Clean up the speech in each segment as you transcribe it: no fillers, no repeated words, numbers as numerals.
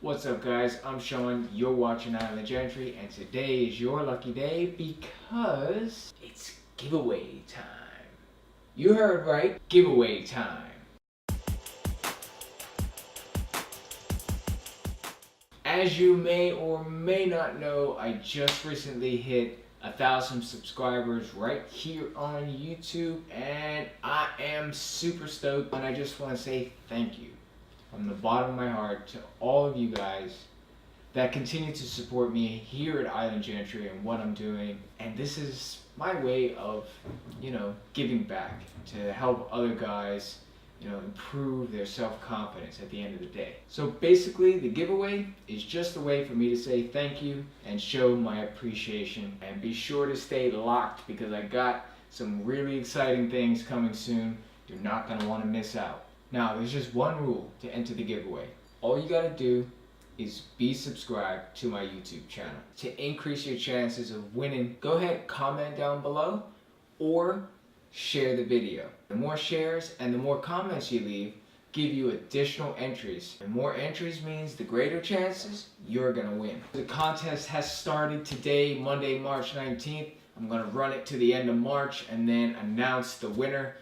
What's up guys, I'm Sean, you're watching Island Gentry, and today is your lucky day because it's giveaway time. You heard right, giveaway time. As you may or may not know, I just recently hit 1,000 subscribers right here on YouTube, and I am super stoked, and I just want to say thank you from the bottom of my heart to all of you guys that continue to support me here at Island Gentry and what I'm doing. And this is my way of, giving back to help other guys, improve their self-confidence at the end of the day. So basically, the giveaway is just a way for me to say thank you and show my appreciation. And be sure to stay locked because I got some really exciting things coming soon. You're not going to want to miss out. Now, there's just one rule to enter the giveaway. All you gotta do is be subscribed to my YouTube channel. To increase your chances of winning, go ahead, comment down below or share the video. The more shares and the more comments you leave give you additional entries. And more entries means the greater chances you're gonna win. The contest has started today, Monday, March 19th. I'm gonna run it to the end of March and then announce the winner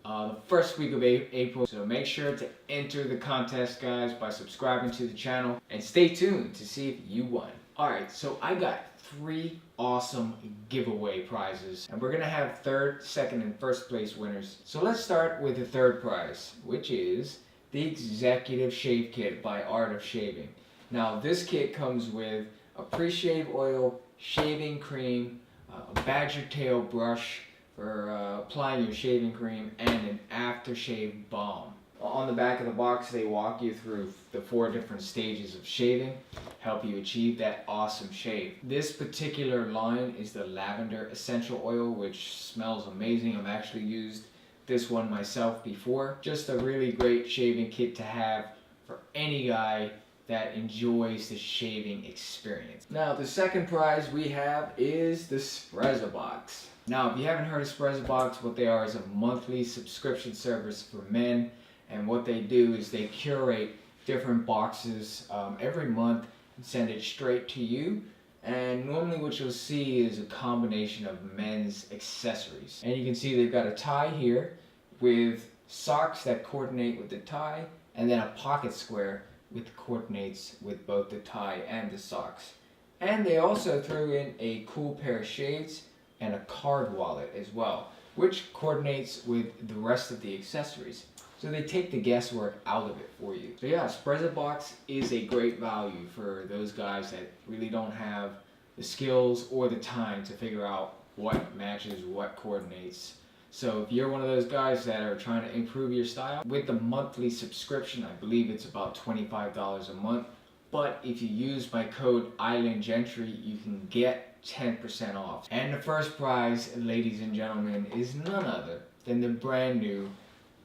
the first week of April. So make sure to enter the contest, guys, by subscribing to the channel and stay tuned to see if you won. Alright, so I got 3 awesome giveaway prizes, and we're gonna have third, second, and first place winners. So let's start with the third prize, which is the Executive Shave Kit by Art of Shaving. Now this kit comes with a pre-shave oil, shaving cream, a badger tail brush for applying your shaving cream, and an aftershave balm. On the back of the box they walk you through the 4 different stages of shaving, help you achieve that awesome shave. This particular line is the lavender essential oil, which smells amazing. I've actually used this one myself before. Just a really great shaving kit to have for any guy that enjoys the shaving experience. Now the second prize we have is the Sprezza Box. Now, if you haven't heard of Sprezza Box, what they are is a monthly subscription service for men, and what they do is they curate different boxes every month and send it straight to you. And normally what you'll see is a combination of men's accessories. And you can see they've got a tie here with socks that coordinate with the tie, and then a pocket square which coordinates with both the tie and the socks. And they also threw in a cool pair of shades and a card wallet as well, which coordinates with the rest of the accessories. So they take the guesswork out of it for you. So yeah, Sprezza Box is a great value for those guys that really don't have the skills or the time to figure out what matches, what coordinates. So if you're one of those guys that are trying to improve your style, with the monthly subscription, I believe it's about $25 a month. But if you use my code Island Gentry, you can get 10% off. And the first prize, ladies and gentlemen, is none other than the brand new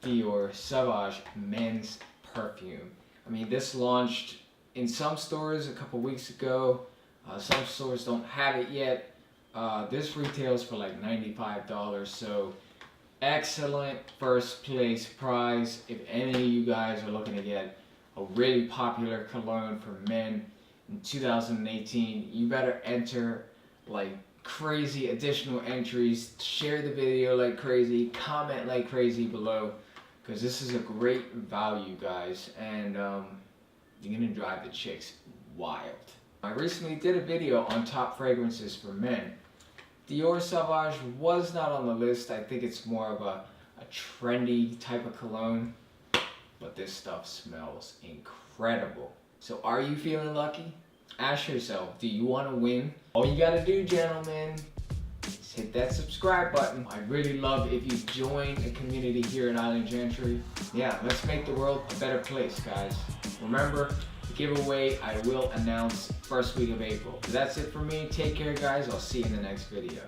Dior Savauge men's perfume. I mean, this launched in some stores a couple weeks ago. Some stores don't have it yet. This retails for like $95, so excellent first place prize. If any of you guys are looking to get a really popular cologne for men in 2018, you better enter like crazy. Additional entries, share the video like crazy, comment like crazy below, because this is a great value, guys, and you're gonna drive the chicks wild. I recently did a video on top fragrances for men. Dior Savauge was not on the list. I think it's more of a trendy type of cologne, but this stuff smells incredible. So are you feeling lucky? Ask yourself, do you want to win? All you gotta do, gentlemen, is hit that subscribe button. I'd really love if you join a community here at Island Gentry. Yeah, let's make the world a better place, guys. Remember, the giveaway I will announce first week of April. So that's it for me. Take care, guys. I'll see you in the next video.